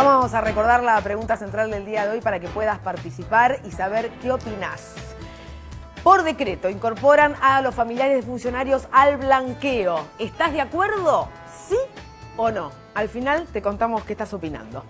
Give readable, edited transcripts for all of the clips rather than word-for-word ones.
Vamos a recordar la pregunta central del día de hoy para que puedas participar y saber qué opinás. Por decreto, incorporan a los familiares de funcionarios al blanqueo. ¿Estás de acuerdo? ¿Sí o no? Al final te contamos qué estás opinando.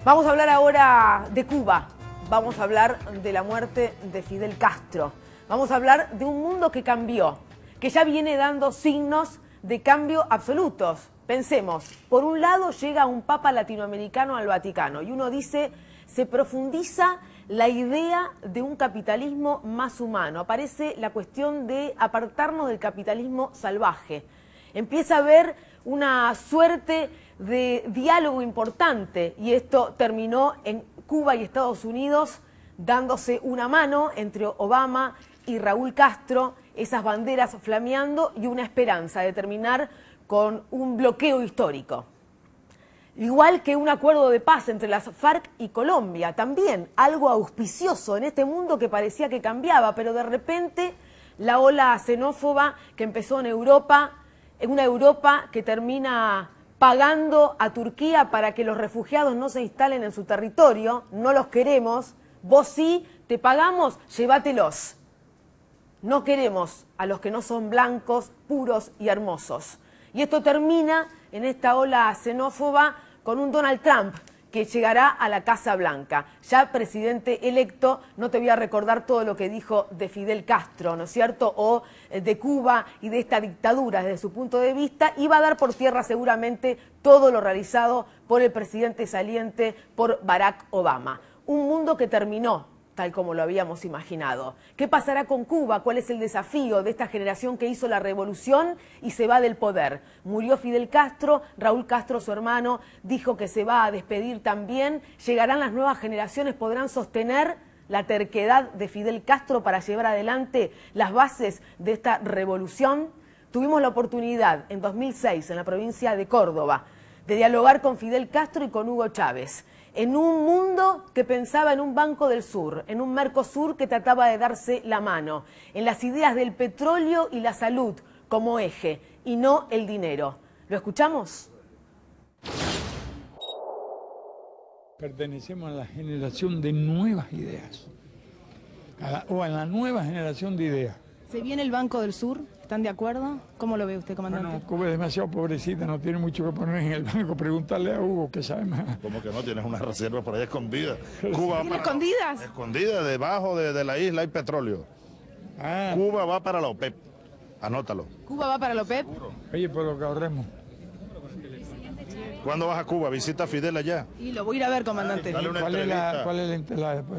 Vamos a hablar ahora de Cuba. Vamos a hablar de la muerte de Fidel Castro. Vamos a hablar de un mundo que cambió, que ya viene dando signos de cambio absolutos. Pensemos, por un lado llega un papa latinoamericano al Vaticano y uno dice, se profundiza la idea de un capitalismo más humano. Aparece la cuestión de apartarnos del capitalismo salvaje. Empieza a haber una suerte de diálogo importante y esto terminó en Cuba y Estados Unidos dándose una mano entre Obama y Raúl Castro, esas banderas flameando y una esperanza de terminar con un bloqueo histórico. Igual que un acuerdo de paz entre las FARC y Colombia, también algo auspicioso en este mundo que parecía que cambiaba, pero de repente la ola xenófoba que empezó en una Europa que termina pagando a Turquía para que los refugiados no se instalen en su territorio, no los queremos, vos sí, te pagamos, llévatelos. No queremos a los que no son blancos, puros y hermosos. Y esto termina en esta ola xenófoba con un Donald Trump que llegará a la Casa Blanca. Ya presidente electo, no te voy a recordar todo lo que dijo de Fidel Castro, ¿no es cierto? O de Cuba y de esta dictadura desde su punto de vista. Y va a dar por tierra seguramente todo lo realizado por el presidente saliente, por Barack Obama. Un mundo que terminó tal como lo habíamos imaginado. ¿Qué pasará con Cuba? ¿Cuál es el desafío de esta generación que hizo la revolución y se va del poder? Murió Fidel Castro, Raúl Castro, su hermano, dijo que se va a despedir también. ¿Llegarán las nuevas generaciones? ¿Podrán sostener la terquedad de Fidel Castro para llevar adelante las bases de esta revolución? Tuvimos la oportunidad en 2006 en la provincia de Córdoba de dialogar con Fidel Castro y con Hugo Chávez. En un mundo que pensaba en un Banco del Sur, en un Mercosur que trataba de darse la mano, en las ideas del petróleo y la salud como eje, y no el dinero. ¿Lo escuchamos? Pertenecemos a la generación de nuevas ideas, a la nueva generación de ideas. ¿Se viene el Banco del Sur? ¿Están de acuerdo? ¿Cómo lo ve usted, comandante? Bueno, Cuba es demasiado pobrecita, no tiene mucho que poner en el banco. Preguntarle a Hugo, que sabe más. ¿Cómo que no? Tienes una reserva por ahí escondida. Cuba ¿Tiene escondidas? Escondida, debajo de la isla hay petróleo. Ah. Cuba va para la OPEP. Anótalo. ¿Cuba va para la OPEP? Oye, por lo que ahorremos. ¿Cuándo vas a Cuba? Visita a Fidel allá. Y lo voy a ir a ver, comandante. Dale una ¿Cuál es la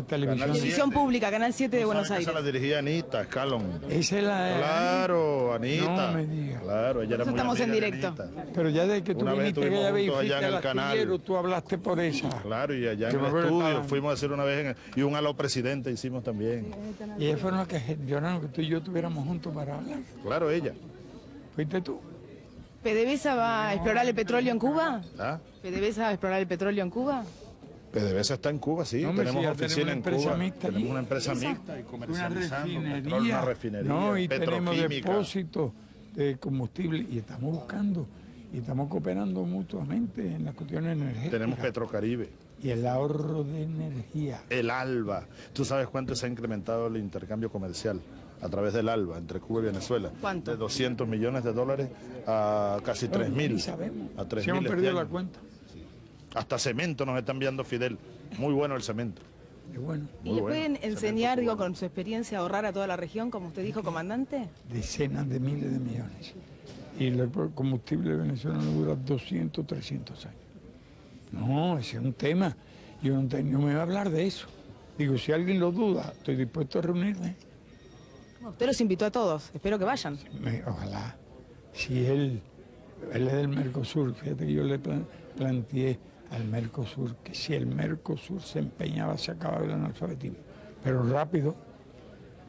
televisión? Televisión pública, Canal 7 de Buenos Aires. Esa la dirigía Anita Escalón. Esa es la... Claro, Anita. No me digas. Claro, ella era muy Estamos en amiga de directo. Anita. Pero ya desde que tú Una vez viniste estuvimos aquella vez y juntos allá fuiste en al el canal. astillero, tú hablaste por esa. Claro, y allá Yo en me el acuerdo estudio que fuimos a hacer una vez y un aló presidente hicimos también. Y ellas fueron las que gestionaron que tú y yo estuviéramos juntos para hablar. Claro, ella. ¿Fuiste tú? ¿PDVSA va a explorar el petróleo en Cuba? ¿Ah? ¿PDVSA va a explorar el petróleo en Cuba? PDVSA está en Cuba, sí. No, hombre, tenemos sí, ya oficina en tenemos una Cuba. empresa mixta Tenemos allí. una empresa ¿Eso? mixta y Una comercializando petróleo, refinería. una refinería, No, y tenemos petroquímica. depósitos de combustible y estamos buscando y estamos cooperando mutuamente en las cuestiones energéticas. Tenemos Petrocaribe, Y el ahorro de energía. el ALBA. ¿Tú sabes cuánto se ha incrementado el intercambio comercial a través del ALBA entre Cuba y Venezuela? ¿Cuánto? De 200 millones de dólares a casi 3.000. Ni sabemos. A 3.000 Si hemos este perdido año. la cuenta. Hasta cemento nos está enviando Fidel. Muy bueno el cemento. Es bueno. ¿Y Muy le bueno. pueden enseñar, Cemento digo, cubano. con su experiencia, a ahorrar a toda la región, como usted dijo, comandante? Decenas de miles de millones. Y el combustible venezolano dura 200, 300 años. No, ese es un tema. Yo no me voy a hablar de eso. Digo, si alguien lo duda, estoy dispuesto a reunirme. Usted los invitó a todos, espero que vayan. Ojalá. Si él es del Mercosur, fíjate que yo le planteé al Mercosur que si el Mercosur se empeñaba, se acababa el analfabetismo. Pero rápido,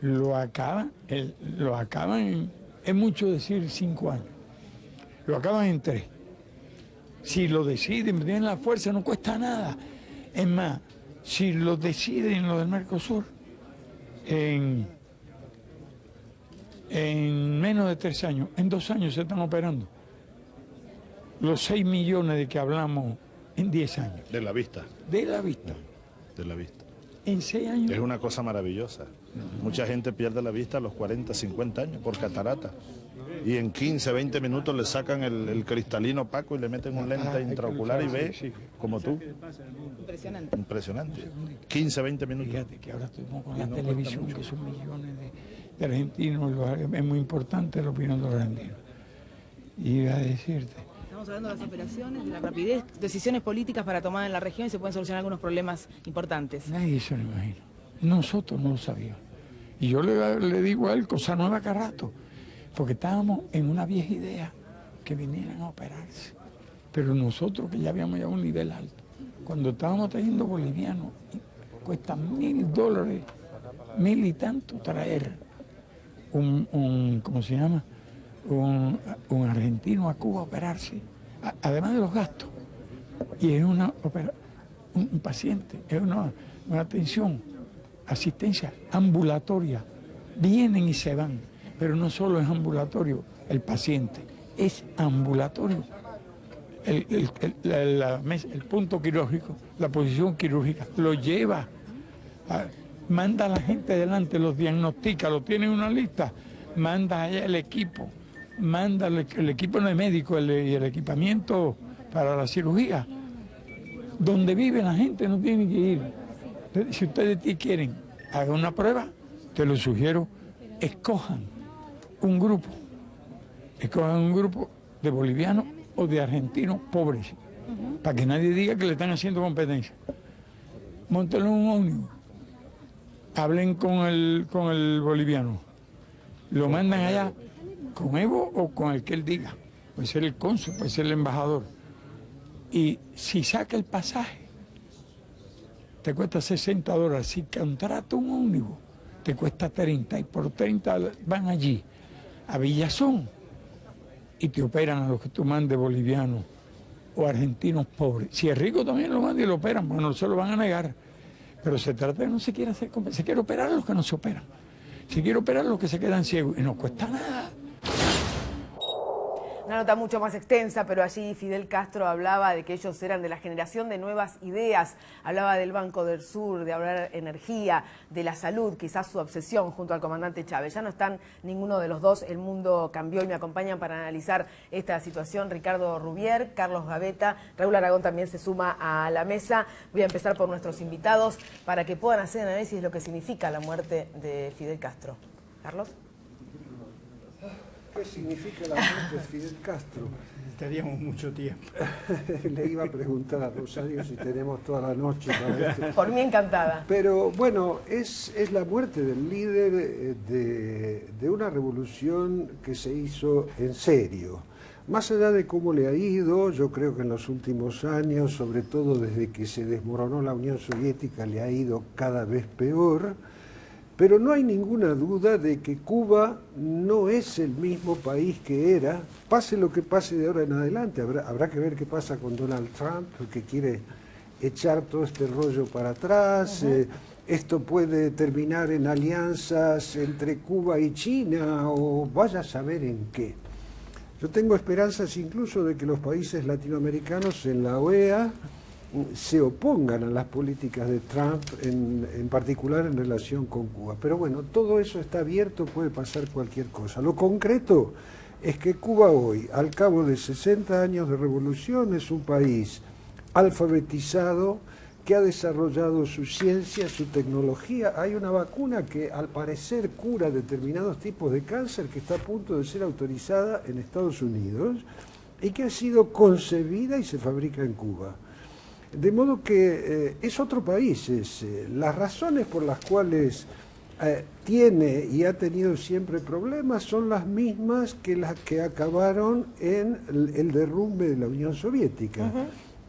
lo acaban es mucho decir 5 años. Lo acaban en 3. Si lo deciden, tienen la fuerza, no cuesta nada. Es más, si lo deciden lo del Mercosur, en menos de 3 años, en 2 años se están operando. Los 6 millones de que hablamos en 10 años. De la vista, De la vista. de la vista. En 6 años. Es una cosa maravillosa. Mucha gente pierde la vista a los 40, 50 años por catarata. Y en 15, 20 minutos le sacan el cristalino opaco y le meten un lente intraocular y ve como tú. Impresionante. Impresionante. 15, 20 minutos. Fíjate que ahora estamos con la televisión, que son millones de argentinos, es muy importante la opinión de los argentinos. Y iba a decirte, Estamos hablando de las operaciones, de la rapidez, decisiones políticas para tomar en la región y se pueden solucionar algunos problemas importantes. nadie se lo imagina. Nosotros no lo sabíamos. Y yo le digo a él cosa nueva cada rato, porque estábamos en una vieja idea que vinieran a operarse. Pero nosotros, que ya habíamos llegado a un nivel alto, cuando estábamos trayendo bolivianos, cuesta $1.000, 1.000 y tanto traer ¿cómo se llama? Un argentino a Cuba a operarse, además de los gastos. Y es un paciente, es una atención, asistencia ambulatoria. Vienen y se van, pero no solo es ambulatorio el paciente, es ambulatorio. El punto quirúrgico, la posición quirúrgica, lo lleva, manda a la gente adelante, los diagnostica, lo tiene en una lista, manda allá el equipo, manda el equipo de médico y el equipamiento para la cirugía. Donde vive la gente no tiene que ir. Si ustedes quieren, hagan una prueba, te lo sugiero, escojan un grupo de bolivianos o de argentinos pobres, para que nadie diga que le están haciendo competencia. Móntenlo en un ómnibus, hablen con el boliviano, lo mandan allá con Evo o con el que él diga, puede ser el cónsul, puede ser el embajador, y si saca el pasaje, te cuesta $60. Si contrata un ómnibus, te cuesta 30, y por 30 van allí, a Villazón, y te operan a los que tú mandes bolivianos o argentinos pobres. Si es rico también lo mandan y lo operan, porque no se lo van a negar. Pero se trata de no se quiere hacer, se quiere operar a los que no se operan. Se quiere operar a los que se quedan ciegos y no cuesta nada. Una nota mucho más extensa, pero allí Fidel Castro hablaba de que ellos eran de la generación de nuevas ideas, hablaba del Banco del Sur, de hablar energía, de la salud, quizás su obsesión junto al comandante Chávez. Ya no están ninguno de los dos, el mundo cambió y me acompañan para analizar esta situación Ricardo Rubier, Carlos Gaveta, Raúl Aragón también se suma a la mesa. Voy a empezar por nuestros invitados para que puedan hacer análisis de lo que significa la muerte de Fidel Castro. Carlos. ¿Qué significa la muerte de Fidel Castro? Estaríamos mucho tiempo. Le iba a preguntar a Rosario si tenemos toda la noche para esto. Por mí encantada. Pero bueno, es la muerte del líder de una revolución que se hizo en serio. Más allá de cómo le ha ido, yo creo que en los últimos años, sobre todo desde que se desmoronó la Unión Soviética, le ha ido cada vez peor. Pero no hay ninguna duda de que Cuba no es el mismo país que era, pase lo que pase de ahora en adelante. Habrá que ver qué pasa con Donald Trump, que quiere echar todo este rollo para atrás. Esto puede terminar en alianzas entre Cuba y China, o vaya a saber en qué. Yo tengo esperanzas incluso de que los países latinoamericanos en la OEA se opongan a las políticas de Trump, en particular en relación con Cuba. Pero bueno, todo eso está abierto, puede pasar cualquier cosa. Lo concreto es que Cuba hoy, al cabo de 60 años de revolución, es un país alfabetizado, que ha desarrollado su ciencia, su tecnología. Hay una vacuna que al parecer cura determinados tipos de cáncer, que está a punto de ser autorizada en Estados Unidos y que ha sido concebida y se fabrica en Cuba. De modo que es otro país. Las razones por las cuales tiene y ha tenido siempre problemas son las mismas que las que acabaron en el derrumbe de la Unión Soviética.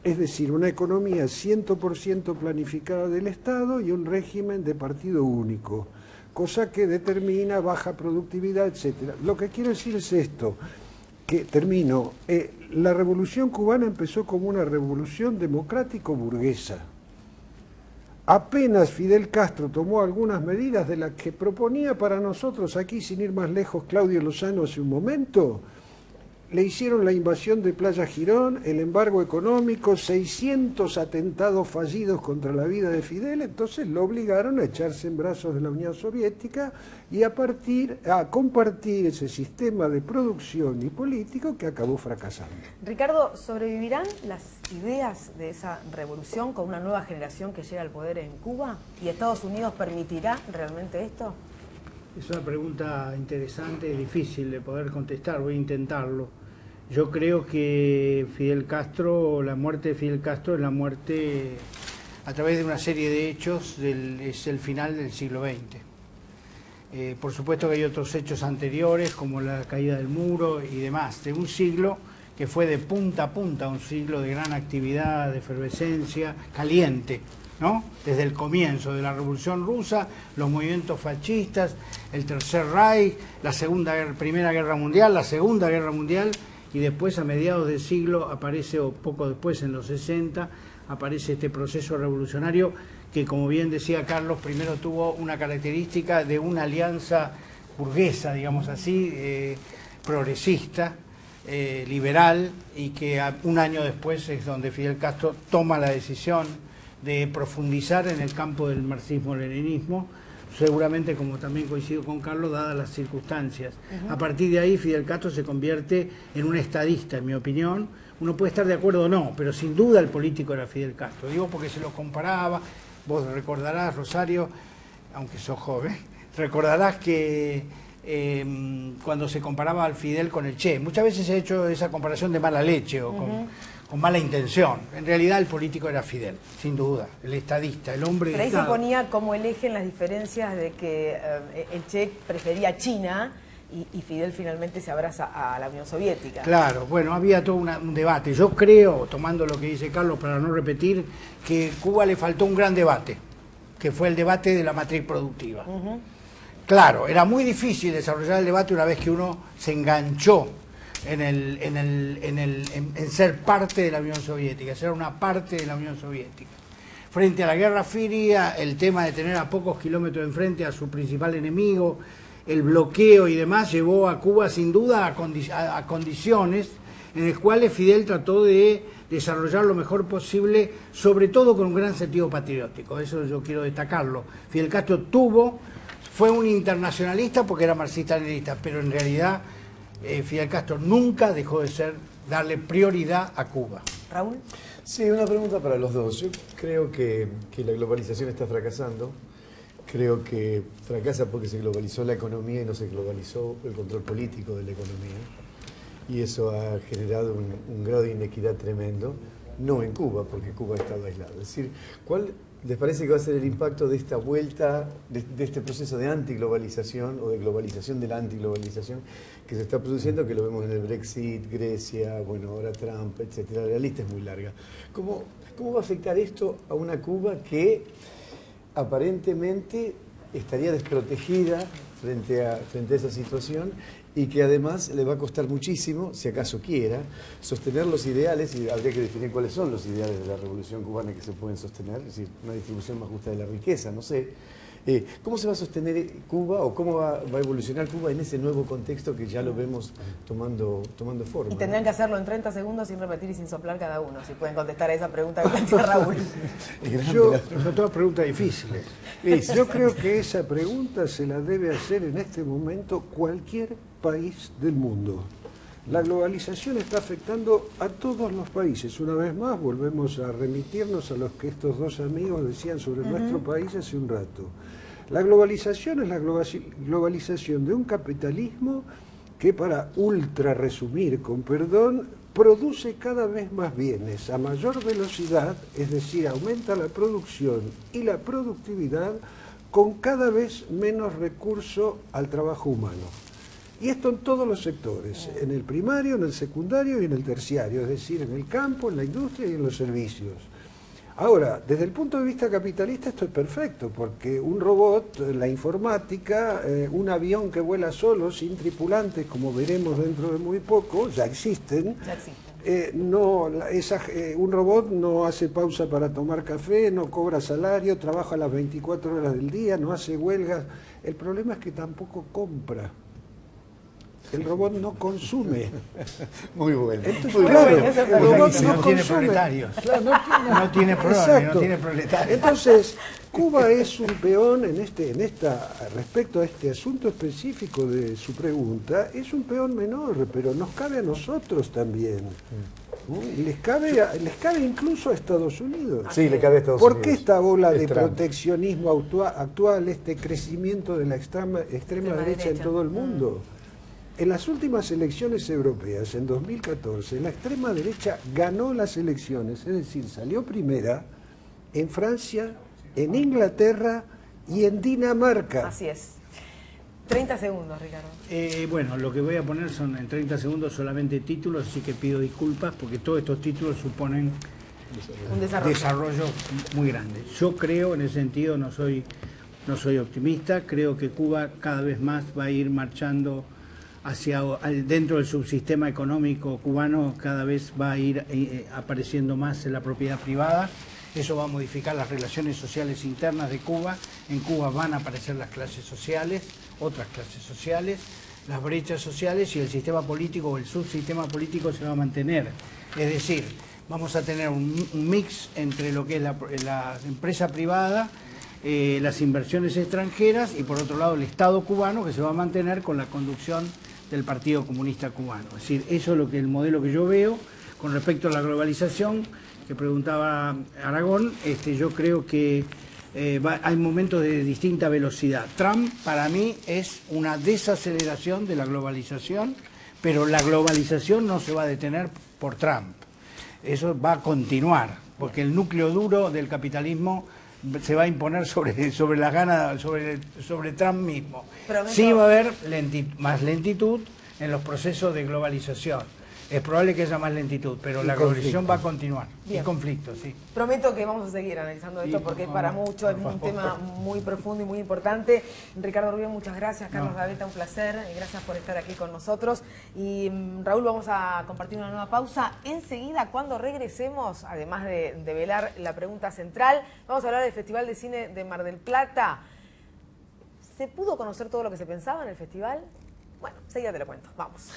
Es decir, una economía 100% planificada del Estado y un régimen de partido único, cosa que determina baja productividad, etc. Lo que quiero decir es esto, que termino. La revolución cubana empezó como una revolución democrático-burguesa. Apenas Fidel Castro tomó algunas medidas de las que proponía para nosotros aquí, sin ir más lejos, Claudio Lozano hace un momento, le hicieron la invasión de Playa Girón, el embargo económico, 600 atentados fallidos contra la vida de Fidel, entonces lo obligaron a echarse en brazos de la Unión Soviética y a compartir ese sistema de producción y político que acabó fracasando. Ricardo, ¿sobrevivirán las ideas de esa revolución con una nueva generación que llega al poder en Cuba? ¿Y Estados Unidos permitirá realmente esto? Es una pregunta interesante y difícil de poder contestar, voy a intentarlo. Yo creo que la muerte de Fidel Castro es la muerte a través de una serie de hechos, es el final del siglo XX. Por supuesto que hay otros hechos anteriores, como la caída del muro y demás, de un siglo que fue de punta a punta, un siglo de gran actividad, de efervescencia, caliente, ¿no? Desde el comienzo de la Revolución Rusa, los movimientos fascistas, el Tercer Reich, Primera Guerra Mundial, la Segunda Guerra Mundial, y después a mediados del siglo aparece, o poco después en los 60, aparece este proceso revolucionario que, como bien decía Carlos, primero tuvo una característica de una alianza burguesa, digamos así, progresista, liberal, y que un año después es donde Fidel Castro toma la decisión de profundizar en el campo del marxismo-leninismo, seguramente, como también coincido con Carlos, dadas las circunstancias. A partir de ahí Fidel Castro se convierte en un estadista, en mi opinión. Uno puede estar de acuerdo o no, pero sin duda el político era Fidel Castro. Digo porque se lo comparaba, vos recordarás, Rosario, aunque sos joven, recordarás que cuando se comparaba al Fidel con el Che, muchas veces se ha hecho esa comparación de mala leche o con mala intención. En realidad el político era Fidel, sin duda, el estadista, el hombre de Pero ahí Estado. se ponía como el eje en las diferencias de que el Che prefería China y Fidel finalmente se abraza a la Unión Soviética. Claro, bueno, había todo un debate. Yo creo, tomando lo que dice Carlos para no repetir, que a Cuba le faltó un gran debate, que fue el debate de la matriz productiva. Claro, era muy difícil desarrollar el debate una vez que uno se enganchó en ser parte de la Unión Soviética, ser una parte de la Unión Soviética. Frente a la Guerra Fría, el tema de tener a pocos kilómetros enfrente a su principal enemigo, el bloqueo y demás, llevó a Cuba sin duda a condiciones en las cuales Fidel trató de desarrollar lo mejor posible, sobre todo con un gran sentido patriótico. Eso yo quiero destacarlo. Fidel Castro fue un internacionalista porque era marxista-leninista, pero en realidad Fidel Castro nunca dejó de darle prioridad a Cuba. Raúl. Sí, una pregunta para los dos. Yo creo que la globalización está fracasando. Creo que fracasa porque se globalizó la economía y no se globalizó el control político de la economía. Y eso ha generado un grado de inequidad tremendo, no en Cuba, porque Cuba ha estado aislado. Es decir, ¿cuál les parece que va a ser el impacto de esta vuelta, de este proceso de antiglobalización o de globalización de la antiglobalización que se está produciendo, que lo vemos en el Brexit, Grecia, bueno, ahora Trump, etcétera? La lista es muy larga. ¿Cómo va a afectar esto a una Cuba que aparentemente estaría desprotegida frente a esa situación y que además le va a costar muchísimo, si acaso quiera, sostener los ideales, y habría que definir cuáles son los ideales de la Revolución Cubana que se pueden sostener, es decir, una distribución más justa de la riqueza, no sé. ¿Cómo se va a sostener Cuba o cómo va a evolucionar Cuba en ese nuevo contexto que ya lo vemos tomando forma? Y tendrían que hacerlo en 30 segundos sin repetir y sin soplar cada uno, si pueden contestar a esa pregunta que plantea Raúl. Son todas preguntas difíciles. Yo creo que esa pregunta se la debe hacer en este momento cualquier país del mundo. La globalización está afectando a todos los países. Una vez más volvemos a remitirnos a lo que estos dos amigos decían sobre nuestro país hace un rato. La globalización es la globalización de un capitalismo que, para ultra resumir con perdón, produce cada vez más bienes a mayor velocidad, es decir, aumenta la producción y la productividad con cada vez menos recurso al trabajo humano. Y esto en todos los sectores, en el primario, en el secundario y en el terciario, es decir, en el campo, en la industria y en los servicios. Ahora, desde el punto de vista capitalista esto es perfecto, porque un robot, la informática, un avión que vuela solo, sin tripulantes, como veremos dentro de muy poco, ya existen. Un robot no hace pausa para tomar café, no cobra salario, trabaja las 24 horas del día, no hace huelgas. El problema es que tampoco compra. el robot no consume. Muy bueno. Entonces, Muy claro, bueno. el robot No no tiene consume. proletarios. Claro, No tiene proletarios, Exacto. no tiene proletarios. Entonces, Cuba es un peón respecto a este asunto específico de su pregunta, es un peón menor, pero nos cabe a nosotros también. Les cabe incluso a Estados Unidos. Sí, le cabe a Estados ¿Por Unidos. qué esta ola de Es Trump. proteccionismo actual, este crecimiento de la extrema derecha en todo el mundo? En las últimas elecciones europeas, en 2014, la extrema derecha ganó las elecciones, es decir, salió primera en Francia, en Inglaterra y en Dinamarca. Así es. 30 segundos, Ricardo. Bueno, lo que voy a poner son en 30 segundos solamente títulos, así que pido disculpas porque todos estos títulos suponen Un desarrollo. desarrollo muy grande. Yo creo, en ese sentido, no soy optimista, creo que Cuba cada vez más va a ir marchando dentro del subsistema económico cubano, cada vez va a ir apareciendo más en la propiedad privada. Eso va a modificar las relaciones sociales internas de Cuba. En Cuba van a aparecer las clases sociales, otras clases sociales, las brechas sociales, y el sistema político o el subsistema político se va a mantener. Es decir, vamos a tener un mix entre lo que es la empresa privada, las inversiones extranjeras y por otro lado el Estado cubano, que se va a mantener con la conducción del Partido Comunista Cubano. Es decir, eso es el modelo que yo veo. Con respecto a la globalización que preguntaba Aragón, yo creo que hay momentos de distinta velocidad. Trump para mí es una desaceleración de la globalización, pero la globalización no se va a detener por Trump. Eso va a continuar, porque el núcleo duro del capitalismo se va a imponer sobre las ganas, sobre Trump mismo. Sí va a haber más lentitud en los procesos de globalización. Es probable que haya más lentitud, pero la globalización va a continuar. Bien. Y conflicto, sí. Prometo que vamos a seguir analizando esto porque para muchos es un tema muy profundo y muy importante. Ricardo Rubio, muchas gracias. Carlos Gaveta, un placer. Gracias por estar aquí con nosotros. Y Raúl, vamos a compartir una nueva pausa. Enseguida, cuando regresemos, además de velar la pregunta central, vamos a hablar del Festival de Cine de Mar del Plata. ¿Se pudo conocer todo lo que se pensaba en el festival? Bueno, enseguida te lo cuento. Vamos.